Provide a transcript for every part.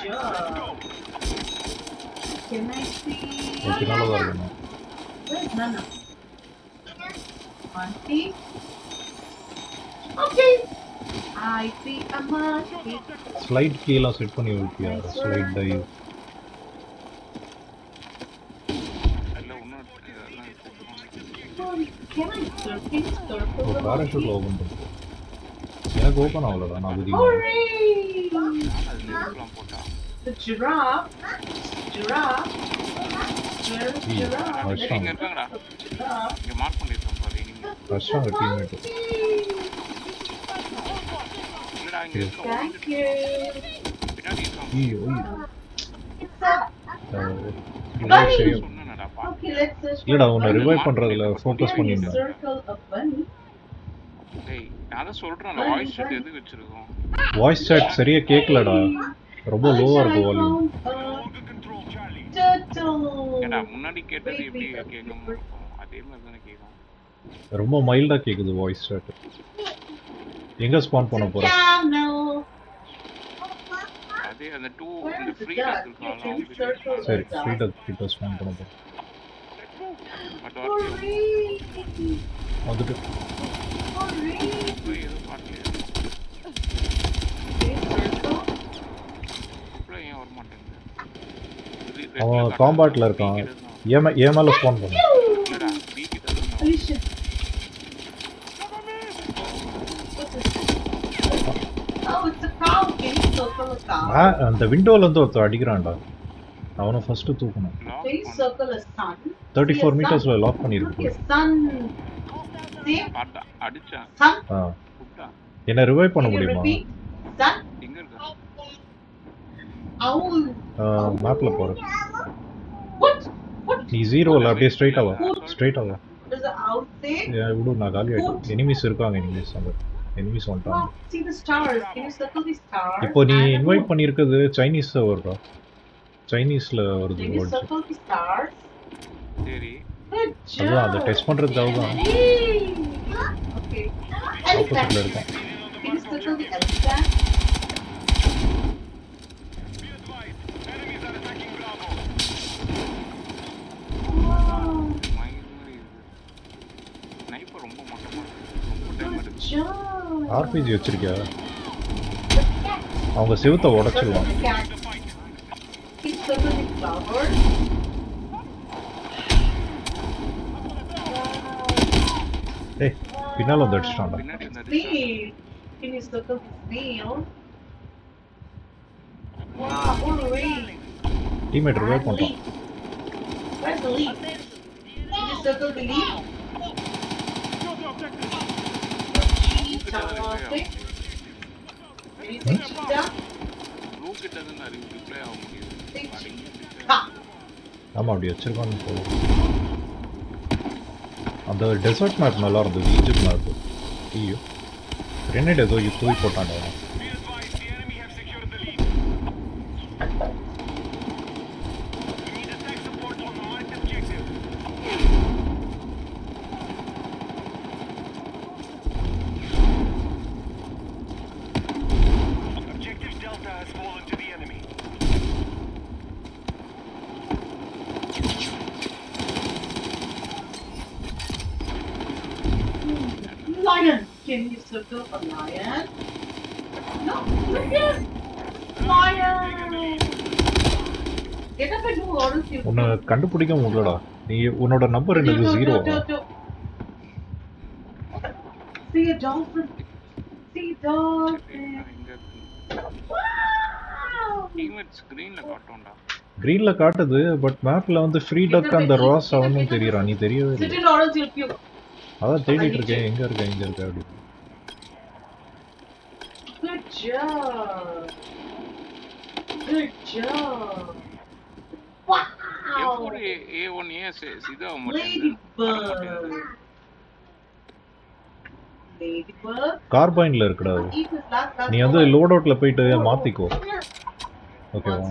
job. Can I see? Okay, now look at Where's Nana? Monkey? Okay. I see a monkey. Slide key la set பண்ணி வைப்பியா? Slide dive. Can I circle? Oh, parachute open பண்ணு. எனக்கு open ஆகலடா நான் அதுக்கு. The giraffe. Giraffe. Where's giraffe? Restaurant. இங்க mark பண்ணிருக்கேன் பாரு இனிமே. Restaurant teammate. இல்லடா இங்க இருக்க. Thank you. பின்னாடி இருக்கான். ஐயோ. சொன்னேனடா பா. Okay, let's search. இல்லடா உன்னை ரிவைவ் பண்றதுல ஃபோக்கஸ் பண்ணிருந்தேன். Circle a bunny. டேய் நான் தான் சொல்றேன் வாய்ஸ் செட் எது வச்சிருக்கோம். வாய்ஸ் chat சரியா கேக்கலடா. ரொம்ப லோவா இருக்கு வால்யூம். ஏடா முன்னாடி கேட்டது எப்படி கேட்கும் அதே மாதிரி தான கேக்கும். ரொம்ப மைல்டா கேக்குது வாய்ஸ் chat. எங்க ஸ்பான் பண்ண போற? அதே அந்த 2 இந்த ஃப்ரீ டக் இருக்கானோ. சரி ஃப்ரீ டக் கிட்ட ஸ்பான் பண்ண போறோம். வந்துட்டு ஏதோ பாட்டு ஏன் வர மாட்டேங்குது. அவன் காம்பாட்ல இருக்கான். ஏன் மேல ஸ்பான் பண்ணு. இல்லடா பி கிட்ட இருந்தா. Oh, it's a cow. Can you circle a cow? அந்த விண்டோல இருந்து ஒருத்தர் அடிக்கிறான்டா. அவனை ஃபர்ஸ்ட் தூக்கணும். Can you circle a sun? 34 மீட்டர்ஸ்ல lock பண்ணிருக்கு. Okay, sun. See? அடிச்சா. Sun. குட்டா. என்ன ரிவைவ் பண்ண Can you முடியுமா? repeat? Sun. எங்க இருக்க? Owl. மேப்ல போற. What? What? நீ 0ல அப்படியே straight Aava. Straight Aava. Does the owl say? விடு நான் காலி ஆயிட்டேன். எனிமீஸ் இருக்காங்க எனிமீஸ் அங்க. எனிமீஸ் வந்துட்டாங்க. Wow, see the stars. Can you circle the stars? இப்போ நீ இன்வைட் பண்ணிருக்கிறது சைனீஸ் சர்வர்டா. சைனீஸ்ல வருது Can you words. circle the stars? சரி. Good அதான் job. அதை டெஸ்ட் பண்றதுக்காக தான். Okay. ஆப்போசிட்ல இருக்கேன். Can you circle the elephant? Sniper ரொம்ப மட்டமா இருக்கு. ரொம்ப டைம் எடுத்து. Job. ஆர்பிஜி வச்சிருக்கியா? அவங்க செவுத்த உடைச்சிடுவாங்க. Circle the cat. Can you circle the flower? ஏய் பின்னால வந்து அடிச்சிட்டான்டா. பின்னாடி இருந்தா Snail. Can you circle the snail? Wow, hooray. Teammate revive பண்றான். Where's the leaf? Can you circle the leaf? Cheetah. Can you see cheetah? Blue கிட்ட இருந்து reply ஆக முடியுது. See cheetah. ஆமா அப்படி வச்சிருக்கான்னு போகும். அந்த டெசர்ட் மேப் நல்லா இருந்தது. Egypt map. ஐயோ கிரெனேட் ஏதோ தூக்கி போட்டான்டா. Lion. Can you circle a lion? No, look here. Lion. Get up and do all of you. உன்னை கண்டுபிடிக்க முடியலடா. நீ உன்னோட நம்பர் என்னது 0. See a dolphin. See a dolphin. Wow. Teammate ஸ்கிரீன்ல காட்டோம்டா. கிரீன்ல காட்டுது பட் மேப்ல வந்து ஃப்ரீ டக் அந்த ராஸ் அவனும் தெரியறான். நீ தெரியவே Sit இல்லை. in orange, you'll puke. அதான் தேடிட்டு இருக்கேன். எங்க இருக்க அப்படி. Good job. Good job. Wow. F4 A1 இதா Ladybird. Ladybird. கார்பைன்ல இருக்குடா அது. Eat this last நீ வந்து லோட் அவுட்ல போயிட்டு மாத்திக்கோ. ஓகேவா?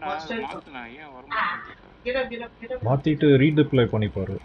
மாத்துனா ஏன் வர மாட்டேங்குது. Get up, get up, get up. மாத்திட்டு ரீடிப்ளை பண்ணி பாரு.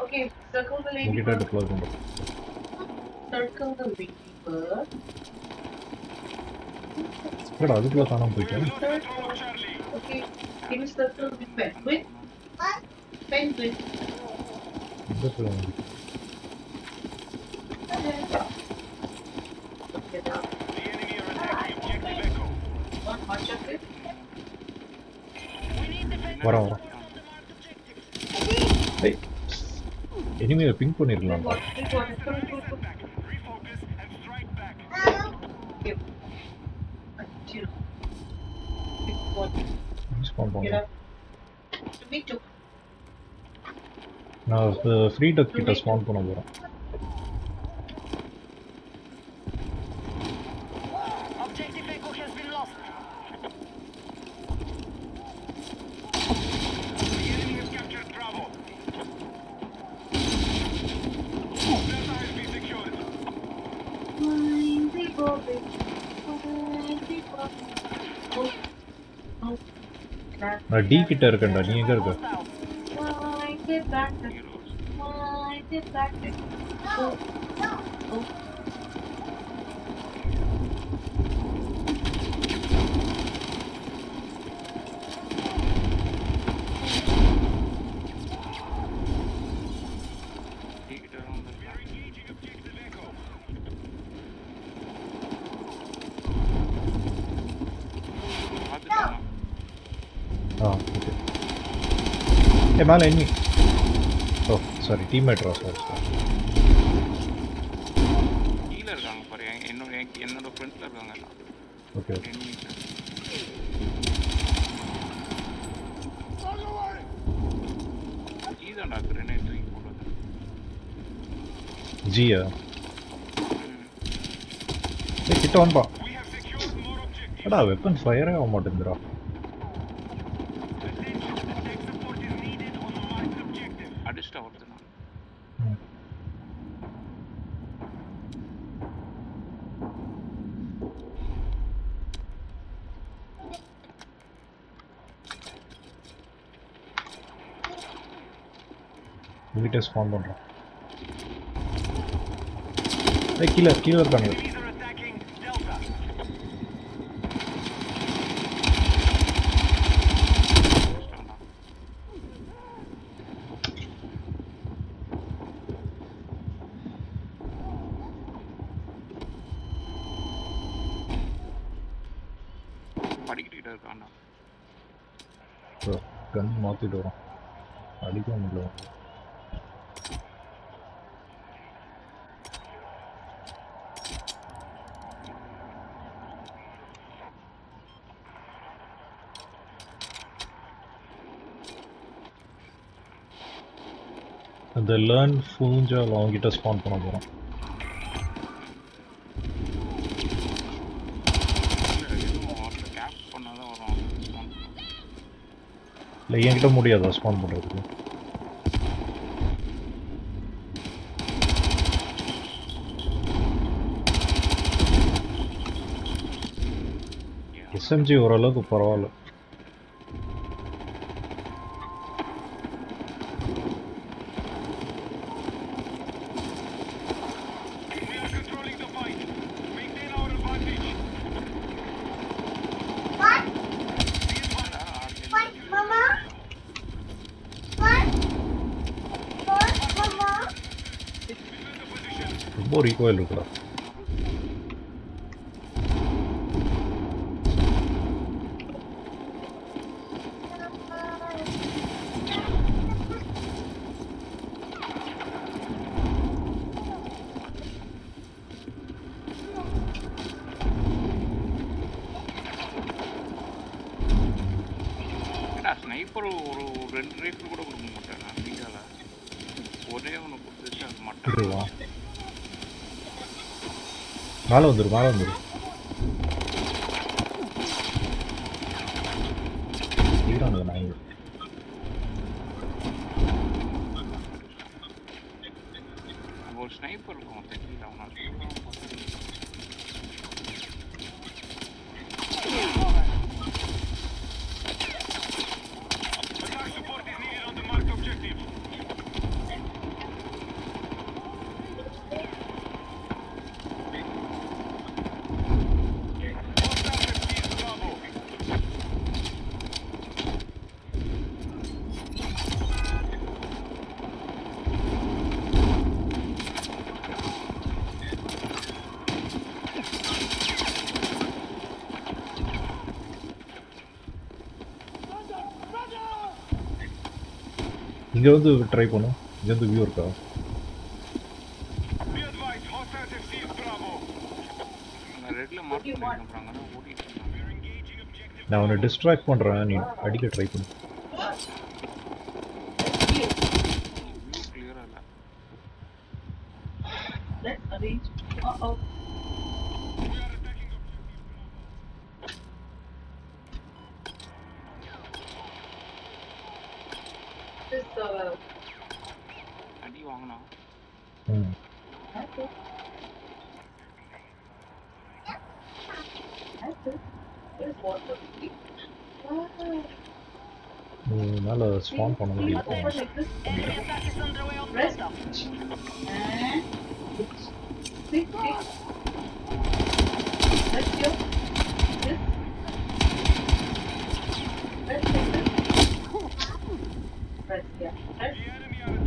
Okay, circle the உன்கிட்ட ladybird. டிப்ளை பண்றேன். Circle the ladybird. என்னடா அதுக்குள்ள காணாம போயிட்டேன். Okay, can you circle with penguin? Penguin. இந்த சொல்லுங்க. Get out. Not much of it. வரேன். ஏய் எனிமே பிங்க் பண்ணிரலாம். நான் ஃப்ரீ டக் கிட்ட ஸ்பான் பண்ண போறேன். நான் டி கிட்ட இருக்கேன்டா, நீ எங்க இருக்க? ஏ மேலே எண்ணி. ஓ சாரி டீம்மேட்ரா. சாரி கீழே இருக்காங்க பாரு, என்னோட ஃப்ரெண்ட்ஸில் இருக்காங்க. ஓகே ஜீதாண்டா கிரனேட் தூக்கி போடுறது. ஜியா ஏ கிட்ட வந்தா. அடா வெப்பன் ஃபயரே ஆக மாட்டேங்குதுடா. அடிச்சிட்டா ஒருத்தனா. வீட்டை ஸ்பான் பண்ணுறோம். கீழே கீழே இருக்காங்க. படிக்கிட்டு இருக்காண்டா. கன் மாற்றிட்டு வரோம், அடிக்க முடியல. அந்த லேர்ன் ஃபூஞ்சால் அவங்ககிட்ட ஸ்பான் பண்ண போகிறோம். இல்லை என்கிட்ட முடியாதா ஸ்பான் பண்ணுறதுக்கு? எஸ்எம்ஜி ஓரளவுக்கு பரவாயில்ல. ரொம்ப ரீகோயில் இருக்குடா. ஸ்னைப்பர் ஒரு 2 ரைஃபிள் கூட கொடுக்க மாட்டேன் நான் வீட்டால. ஒரே ஒன்று கொடுத்துட்டு அது மட்டும். மேலே வந்துரு மேலே வந்துரு. ஈரானுக்கு நாய் ஒரு ஸ்னைப்பர் இருக்கும் தெரியல அவனால். இங்க வந்து ட்ரை பண்ணும். இங்க வந்து வியூ இருக்கா? ரெட்ல மார்க் பண்ணிருக்கேன் அப்புறம் அங்கே தான் ஓடிட்டு இருந்தாங்க. நான் அவனை டிஸ்ட்ராக்ட் பண்றேன், நீ அடிக்க ட்ரை பண்ணு. வியூ கிளியரா இல்லை. Let's arrange. Uh-oh. This அடி வாங்கினா that's it. That's it. There's water. மேல ஸ்பான் பண்ண முடியும். Open like this. Press. And click. Press here. This. Press like this. Press here. Press.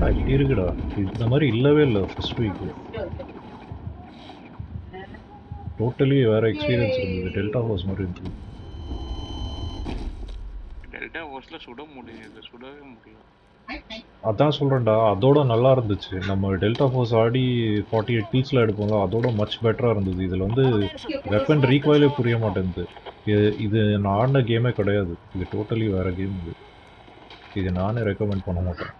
இப்படி இருக்குடா, இந்த மாதிரி இல்லவே இல்லை first week. Here. And totally வேற எக்ஸ்பீரியன்ஸ் இருந்தது. டெல்டா ஹவுஸ் மாதிரி இருந்தது. டெல்டா ஹவுஸ்ல சுட முடியுது, சுடவே முடியல. அதான் சொல்கிறேன்டா, அதோட நல்லா இருந்துச்சு. நம்ம டெல்டா ஃபோர்ஸ் ஆடி 48 பீஸ்ல எடுப்போம்ல, அதோட மச் பெட்டராக இருந்தது. இதில் வந்து வெப்பன் ரீகாயிலே புரிய மாட்டேங்குது. இது நான் ஆடின கேமே கிடையாது. இது டோட்டலி வேற கேம். இது நானே ரெக்கமெண்ட் பண்ண மாட்டேன்.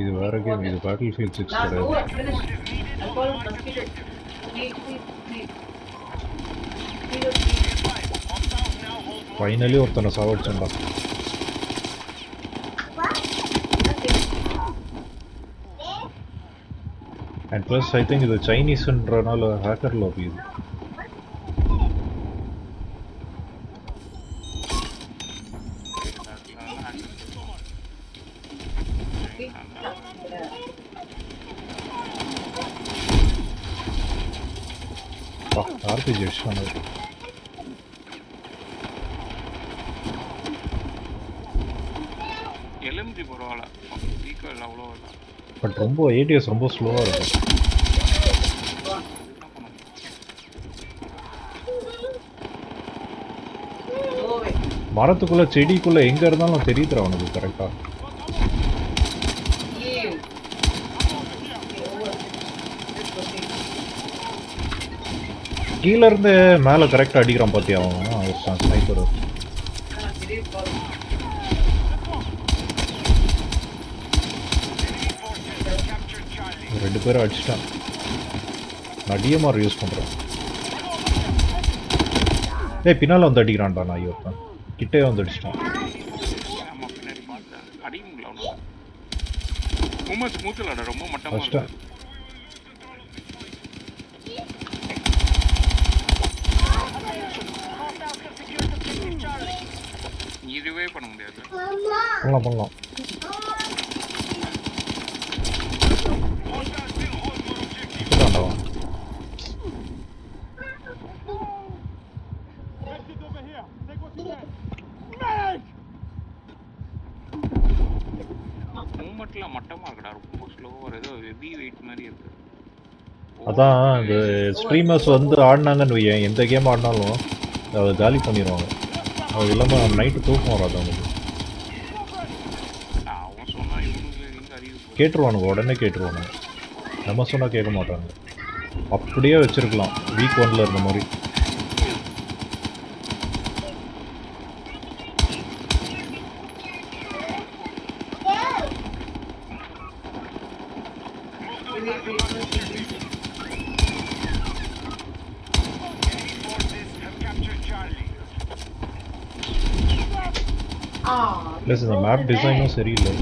இது வேற கேம். இது பேட்டில் ஃபீல்ட் 6 now கிடையாது. go and finish. I'll call him mosquito. Please. Finally ஒருத்தனை சாவடிச்சேன்டா. அண்ட் ப்ளஸ் ஐ திங்க் இது சைனீஸ்ன்றனால ஹேக்கர் லாபி இது. ஆர்பிஜி அடிச்சாங்க. எல்எம்ஜி பரவாயில்ல, ரீகாயில் அவ்வளோ இல்லை. பட் ரொம்ப ஏடிஎஸ் ரொம்ப ஸ்லோவாக இருக்கும். மரத்துக்குள்ள செடிக்குள்ள எங்க இருந்தாலும் தெரியுதுடா அவனுக்கு கரெக்டா. கீழ இருந்து மேல கரெக்டா அடிக்கிறான் பாத்தியா அவன் ஸ்னைப்பர். ரெண்டு பேரும் அடிச்சிட்டான். நான் டிஎம்ஆர் யூஸ் பண்றேன். ஏய் பின்னால வந்து அடிக்கிறான்டா. நான் ஒருத்தன் கிட்டே வந்து அடிச்சிட்டான். பின்னாடி பார்த்தேன் அடிக்குங்களா அவனோட மூமெண்ட் ஸ்மூத்லடா, ரொம்ப மட்டமா இருக்கு. இதுவே பண்ண முடியாது. பண்ணலாம். மூமெண்ட்ல மட்டமா இருக்குடா, ரொம்ப ஸ்லோவா ஏதோ ஹெவி வெயிட் மாதிரி இருக்கு. அதான் இந்த ஸ்ட்ரீமர்ஸ் வந்து ஆடினாங்கன்னு வையேன், எந்த கேம் ஆடினாலும் அதை காலி பண்ணிடுவாங்க. அது இல்லாமல் நைட்டு தூக்கம் வராது அவனுக்கு. அவன் சொன்னா இவனுக்கு அறிவு கேட்டுருவானுங்க, உடனே கேட்டுருவானுங்க. நம்ம சொன்னால் கேட்க மாட்டாங்க. அப்படியே வச்சிருக்கலாம் வீக் 1ல் இருந்த மாதிரி. Plus the map design is very low.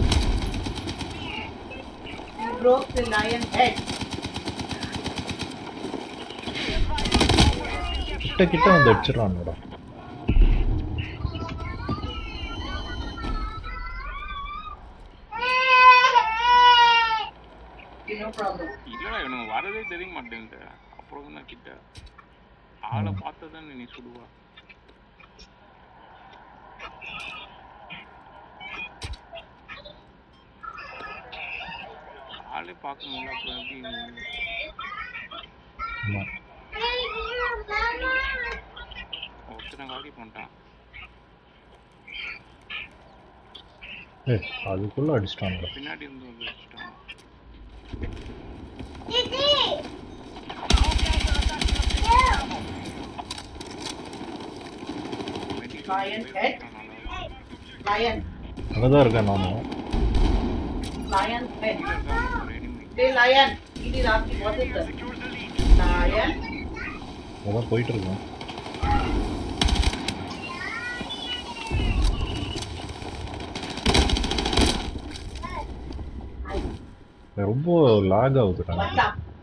You broke the lion head. கிட்ட வந்து அடிச்சிடறான்டா. No problem. இல்லடா இவனுங்க வரதே தெரிய மாட்டேங்குது. அப்புறம் தான் கிட்ட ஆளை பார்த்ததான் நீ சுடுவா. ஆளே பார்க்க முடியல, அப்புறம் எப்படி ஒருத்தனை காலி பண்ணிட்டான். அதுக்குள்ள அடிச்சிட்டாங்க. பின்னாடி இருந்து வந்து வச்சுட்டாங்க. Lion head. Lion. அங்கதான் இருக்கேன் நானும். Lion head. Hey lion. It is asking what is that? Lion. அதான் போயிட்டு இருக்கேன். ரொம்ப லாக் ஆகுது,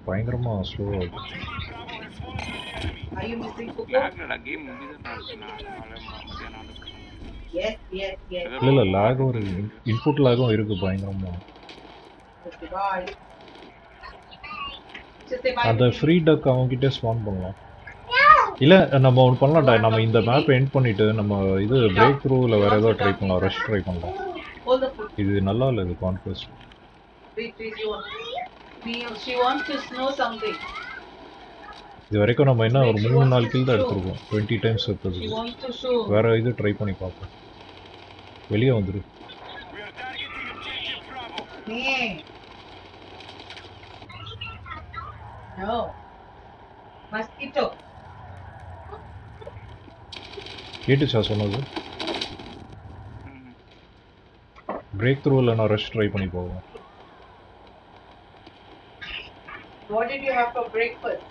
பயங்கரமா ஸ்லோ ஆகுது. Are you missing Coco? லாக்லடா கேம் முடிஞ்சதுடா நான் Yes, yes, yes. இல்ல லாக் ஒரு இன்புட் லாகும் இருக்கு பயங்கரமா. Okay, bye. Just say bye. அந்த ஃப்ரீ டக் அவங்க கிட்ட ஸ்பான் பண்ணலாம். இல்ல நம்ம ஒன்று பண்ணலாம்டா, நம்ம இந்த மேப் எண்ட் பண்ணிட்டு நம்ம இது பிரேக் த்ரூவில் வேற ஏதோ ட்ரை பண்ணலாம், ரஷ் ட்ரை பண்ணலாம். Hold the foot. இது நல்லா இல்லை, இது conquest. Wait, she wants to know something. இது வரைக்கும் நம்ம என்ன ஒரு 3-4 கில் தான் எடுத்துருக்கோம், 20 டைம்ஸ் எடுத்தது. She wants to show. வேற இது ட்ரை பண்ணி பார்ப்போம். வெளியே வந்துரு. Hey. No. Mosquito. கேட்டுச்சா சொன்னது? பிரேக் த்ரூவில் நான் ரஷ் ட்ரை பண்ணி போவேன். What did you have for breakfast?